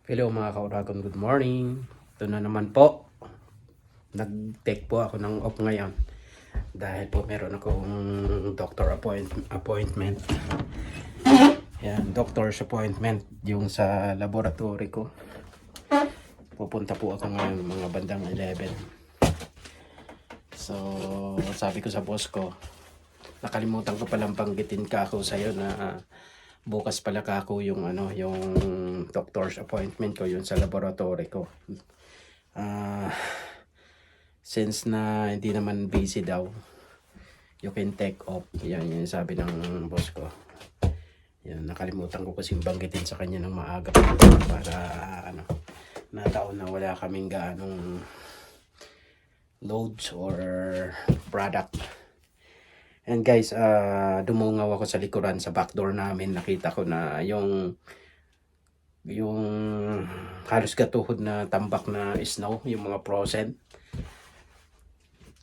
Hello mga ka-Uragon, good morning. Ito na naman po. Nag-take po ako ng off ngayon. Dahil po meron akong doctor appointment. Yan, doctor's appointment yung sa laboratory ko. Pupunta po ako ngayon mga bandang 11. So, sabi ko sa boss ko, nakalimutan ko palang banggitin ka ako sa'yo na bukas pala ka ako yung yung doctor's appointment ko yun sa laboratory ko. Since na hindi naman busy daw, you can take off. Yan yung sabi ng boss ko. Yan, nakalimutan ko kasi banggitin sa kanya ng maaga para nataon na wala kaming gaanong loads or product. And guys, dumungaw ako sa likuran sa backdoor namin. Nakita ko na yung halos katuhod na tambak na snow, yung mga frozen.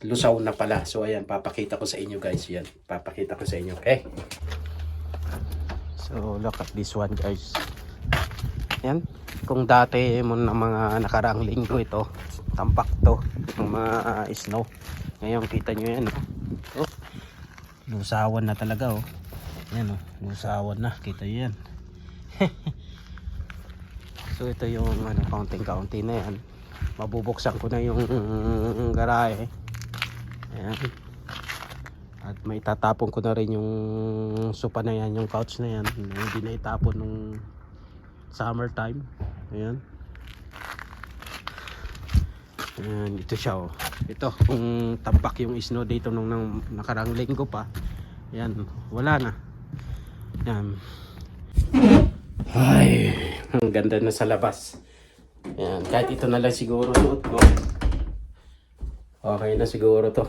Lusaw na pala. So ayan, papakita ko sa inyo guys. Yan, papakita ko sa inyo. Okay? So look at this one guys. Yan. Kung dati mo na mga nakaraang linggo ito, tampak to, yung mga snow. Ngayon kita nyo yan. Oh. Lusawan na talaga oh. Yan oh, lusawan na, kita nyo yan. So ito yung counting na yan. Mabubuksan ko na yung garahe. Ayan. At may tatapon ko na rin yung sopa na yan, yung couch na yan. Hindi na itapon nung summertime. Ayan. Ayan, ito siya oh. Ito, kung tampak yung snow dito nung nakarang linggo pa. Ayan, wala na. Ayan. Ay, ang ganda na sa labas. Ayan, kahit ito na lang siguro suot ko. Okay na siguro to.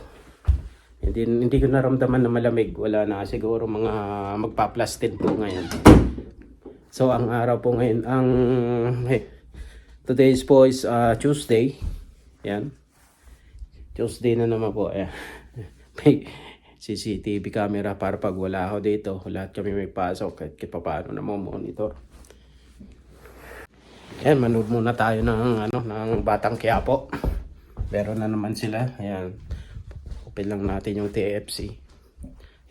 Hindi ko naramdaman na malamig. Wala na siguro mga magpa-plastic po ngayon. So ang araw po ngayon today is Tuesday. Yan. Tuesday na naman po. May CCTV camera para pag wala ako dito, lahat kami may pasok kahit paano na monitor. Yan, manood muna tayo ng Batang Quiapo. Meron na naman sila. Ayan. Open lang natin yung TFC.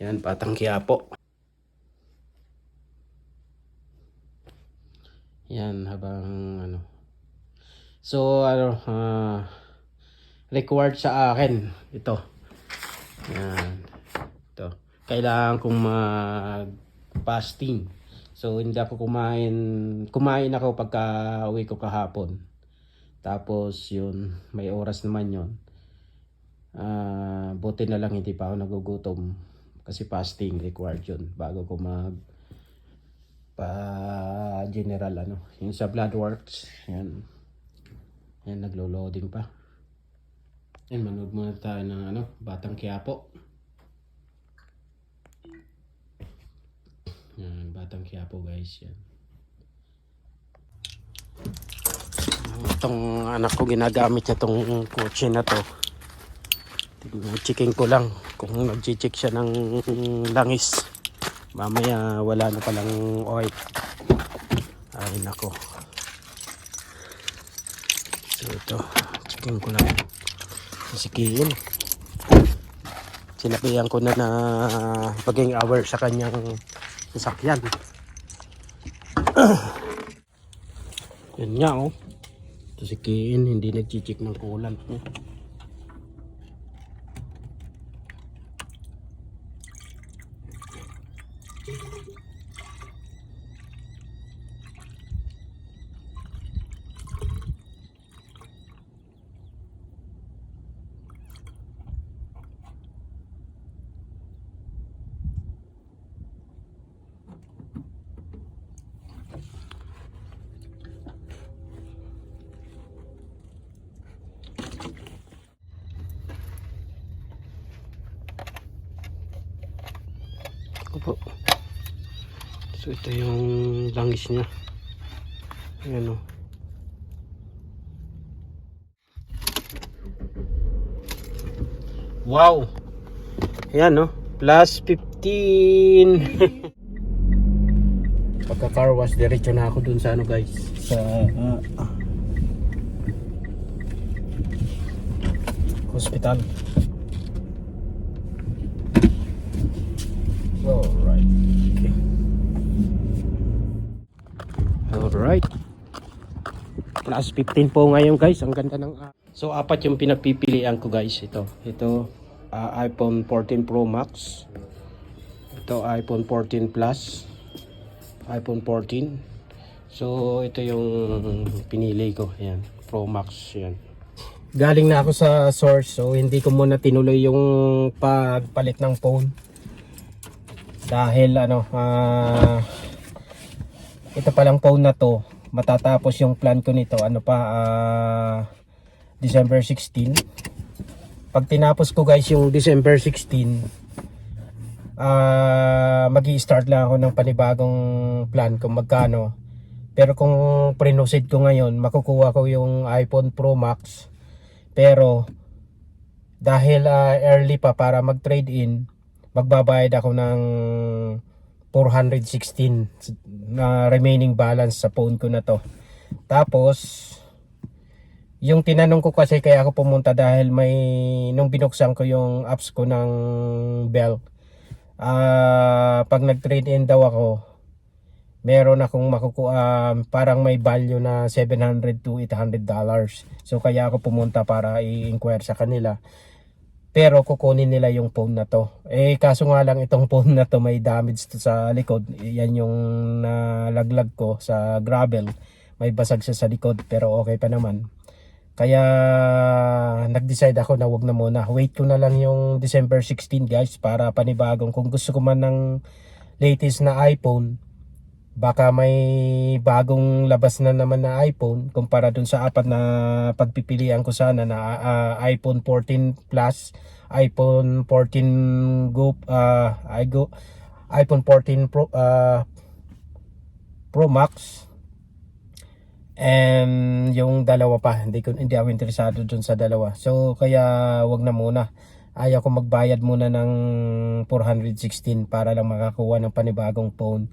Yan, Batang Quiapo. Yan, habang So, required sa akin ito. Yan. Ito. Kailangan kong mag-fasting. So, hindi ako kumain ako pagka uwi ko kahapon. Tapos, yun, may oras naman yun. Buti na lang hindi pa ako nagugutom. Kasi fasting required yun bago ko general yung sa Bloodworks. Yan. Yan, naglo-loading pa. Yan, manood muna tayo ng Batang Quiapo. Yan, Batang Quiapo guys. Yan. Itong anak ko ginagamit niya itong kotse na to. Checking ko lang kung nag-check siya ng langis. Mamaya wala na palang oil. Ay nako. So ito, checking ko lang. Sikiin. Sinabihan ko na paging hour sa kanyang sasakyan. Yan nga oh. Ito si Kiin, hindi nag-check ng coolant niya. Opo. So ito yung langis niya. Ayan o. Wow! Ayan o. Plus 15. Pagka car wash, diretso na ako dun sa ano guys, sa hospital. Alright. Okay. Alright. Plus 15 po ngayon guys. Ang ganda ng so apat yung pinagpipilian ko guys. Ito iPhone 14 Pro Max. Ito iPhone 14 Plus. iPhone 14. So ito yung pinili ko. Ayan, Pro Max yan. Galing na ako sa source, so hindi ko muna tinuloy yung pagpalit ng phone. Dahil ito palang phone na to, matatapos yung plan ko nito December 16. Pag tinapos ko guys yung December 16, magi-start lang ako ng panibagong plan kung magkano. Pero kung pre-proceed ko ngayon, makukuha ko yung iPhone Pro Max. Pero dahil early pa para mag-trade in, magbabayad ako ng 416 na remaining balance sa phone ko na to. Tapos yung tinanong ko kasi kaya ako pumunta dahil nung binuksan ko yung apps ko ng Bell, pag nag-trade in daw ako, meron akong makukuha, parang may value na $700 to $800. So kaya ako pumunta para i-inquire sa kanila. Pero kukunin nila yung phone na to. Kaso nga lang itong phone na to may damage to sa likod. Yan yung nalaglag ko sa gravel. May basag siya sa likod pero okay pa naman. Kaya nag-decide ako na wag na muna. Wait ko na lang yung December 16 guys para panibagong. Kung gusto ko man ng latest na iPhone, baka may bagong labas na naman na iPhone kumpara dun sa apat na pagpipilian ko sana na iPhone 14 Plus, iPhone 14 iPhone 14 Pro Max, and yung dalawa pa. Hindi ako interesado dun sa dalawa. So kaya wag na muna. Ayaw ko magbayad muna ng 416 para lang makakuha ng panibagong phone.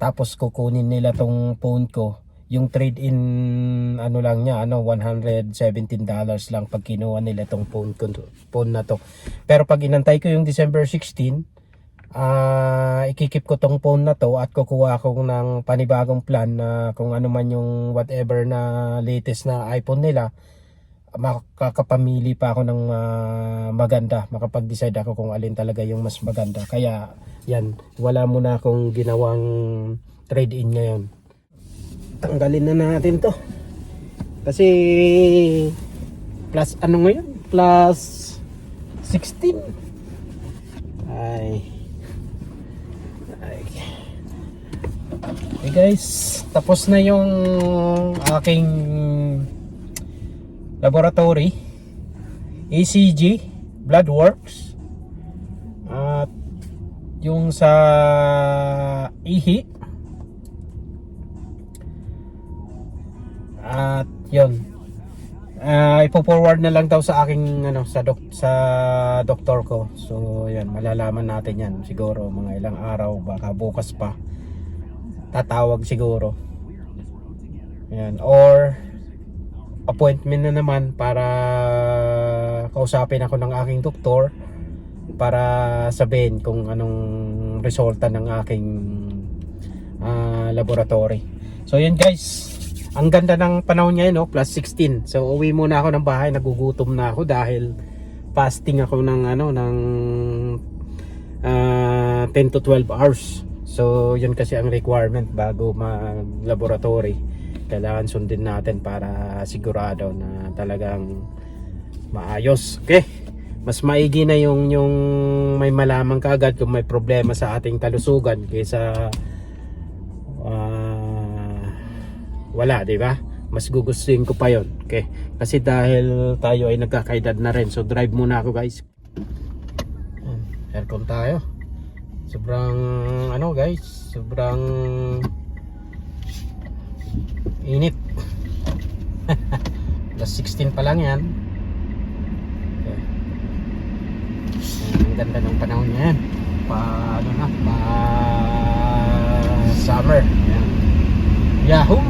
Tapos kukunin nila tong phone ko. Yung trade-in lang niya, $117 lang pag kinuha nila tong phone na to. Pero pag inantay ko yung December 16, ikikip ko tong phone na to at kukuha ako ng panibagong plan na kung ano man yung whatever na latest na iPhone nila, makakapamili pa ako ng maganda. Makapag-decide ako kung alin talaga yung mas maganda. Kaya yan, wala muna akong ginawang trade-in ngayon. Tanggalin na natin to. Kasi plus ngayon? Plus 16. Ay. Okay guys, tapos na yung aking laboratory, ECG, Bloodworks, at yung sa ihi, at yun, ipo-forward na lang daw sa aking sa doktor ko. So yan, malalaman natin yan siguro mga ilang araw, baka bukas pa tatawag siguro yan, or appointment na naman para kausapin ako ng aking doktor para sabihin kung anong resulta ng aking laboratory. So yun guys, ang ganda ng panahon ngayon, plus 16. So uwi muna ako ng bahay, nagugutom na ako dahil fasting ako ng 10 to 12 hours. So yun kasi ang requirement bago mag-laboratory. Kailangan sundin natin para sigurado na talagang maayos. Okay? Mas maigi na yung may malaman kaagad kung may problema sa ating kalusugan kaysa wala, di ba? Mas gugustuhin ko pa yon. Okay? Kasi dahil tayo ay nagkakaedad na rin. So drive muna ako guys. Aircon tayo. Sobrang guys, sobrang init. Plus 16 pa lang yan. Okay. Ang ganda ng panahon niyan. Pa summer. Yahoo!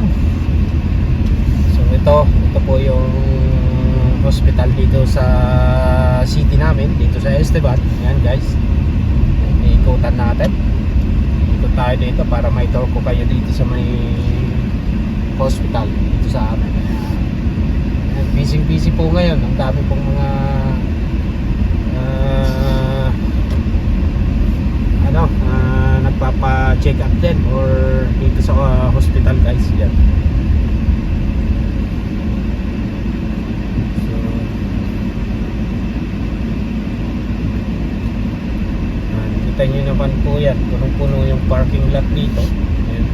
So ito po yung hospital dito sa city namin, dito sa Esteban. Yan guys, iikutan natin. Ikot tayo dito para may tour ko kayo dito sa may hospital dito sa amin. Busy po ngayon, ang dami pong mga nagpapa-check up din or dito sa hospital guys. Yan. So, kita nyo naman po yan, punong-puno yung parking lot dito. Ayan.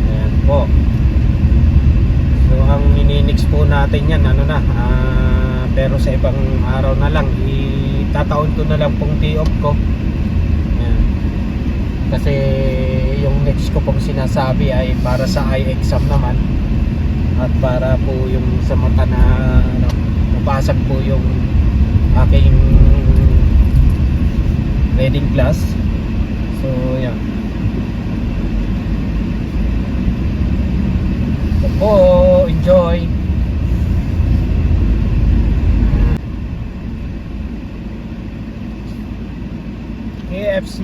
Ayan po. So ang ininix po natin yan pero sa ibang araw na lang itataon ko na lang pong day off ko. Ayan. Kasi yung next ko pong sinasabi ay para sa eye exam naman at para po yung sa mata na mabasag po yung aking reading glass. So yan. Oh, enjoy. KFC.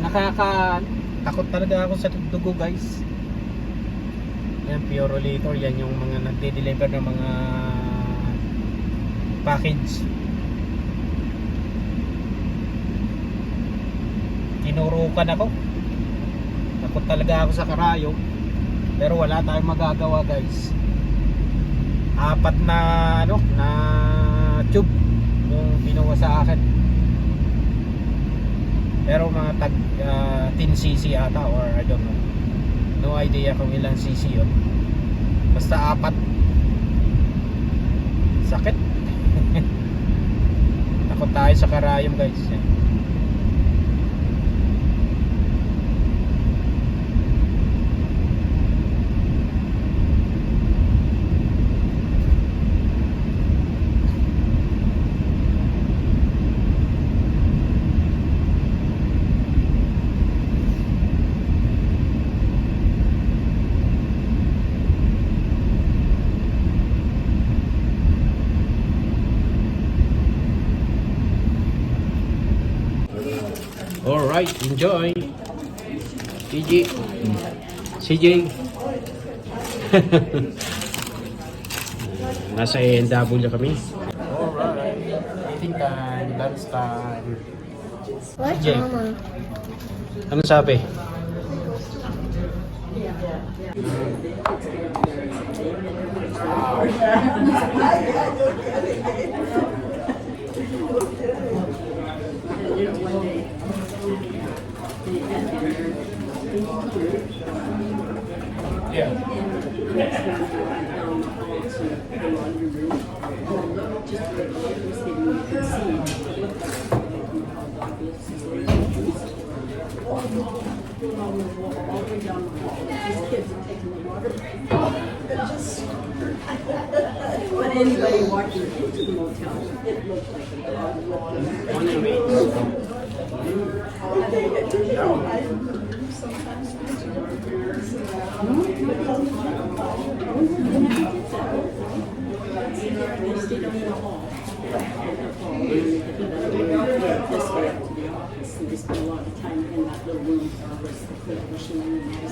Nakakatakot talaga ako sa dugo guys. Yan, Purolator. Yan yung mga nagde-deliver ng mga package. Tinurukan ako. Takot talaga ako sa karayom. Pero wala tayong magagawa guys. 4 na tube yung pinuha sa akin. Pero mga tag 10cc ata or I don't know. No idea kung ilang cc yun. Basta 4. Sakit. Takot tayo sa karayom guys. Alright, enjoy. CJ. Nasa ANW kami. Alright, eating time, lunch time. What, CJ, Mama? ano sabi? Yeah. But anybody walking into the motel, it looked like a dog. They stayed on the hall. This way up to the office, and they spent a lot of time in that little room with the clear machine and the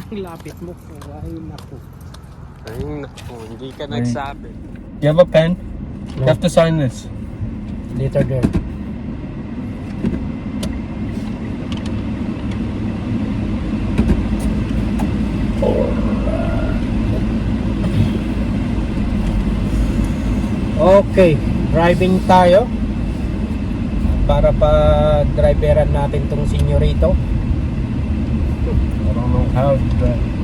Ang lapit mo. Ay, naku. Ay, naku, hindi ka nagsabi. You have a pen? You have to sign this. Later there. Okay, driving tayo. para pag-driveran natin tong senyorito. I don't know how to drive.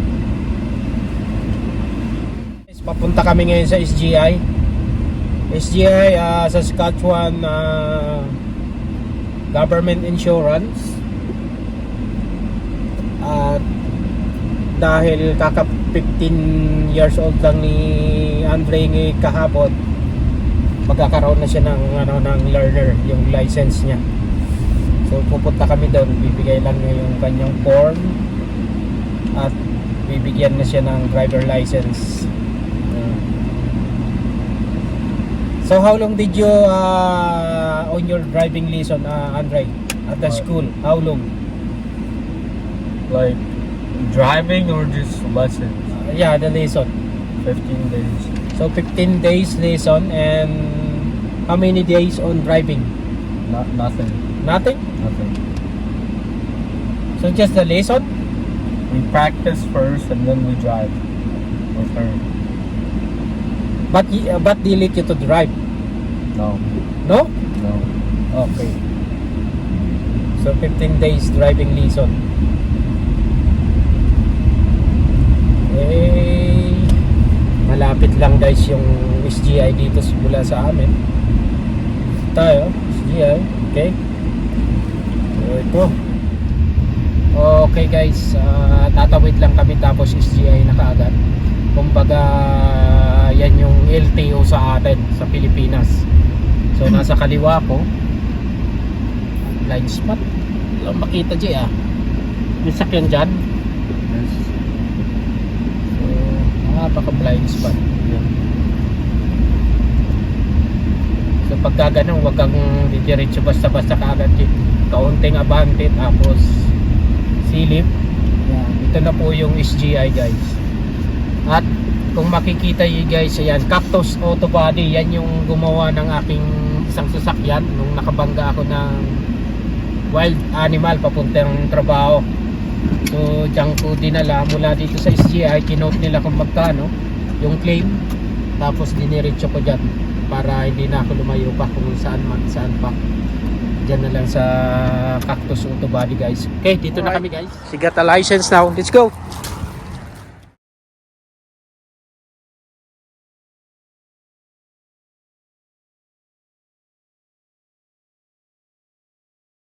Papunta kami ngayon sa SGI. SGI, Saskatchewan Government Insurance. At dahil kaka 15 years old lang ni Andre kahapon, magkakaroon na siya ng learner, yung license niya. So pupunta kami doon, bibigay lang niya yung kanyang form at bibigyan na siya ng driver license. So how long did you on your driving lesson, Andre, at the school? How long? Like driving or just lessons? Yeah, the lesson. 15 days. So 15 days lesson, and how many days on driving? Nothing. Nothing? Nothing. So just the lesson? We practice first and then we drive with her. But they let you to drive? No. No? No. Okay. So 15 days driving lesson. Eh, malapit lang guys yung SGI dito mula sa amin. Tayo, SGI. Okay. So ito. Okay guys, tatawid lang kami tapos SGI na kaagad. Kumbaga yan yung LTO sa atin sa Pilipinas. So nasa kaliwa ko, blind spot. Walang makita dyan may sakyan dyan. Yes. So napaka blind spot. Yan. So pagka ganun, wag kang didiretso basta-basta kaagad. Kaunting abante tapos silip. Yan. Ito na po yung SGI guys. At kung makikita nyo guys, ayan, Cactus Auto Body, yan yung gumawa ng aking isang sasakyan nung nakabangga ako ng wild animal papuntang trabaho. So diyan ko dinala mula dito sa SGI, kinote nila kung magkano yung claim, tapos diniretso ko dyan para hindi na ako lumayo pa kung saan pa. Diyan na lang sa Cactus Auto Body guys. Okay, dito na kami guys. She got a license now, let's go.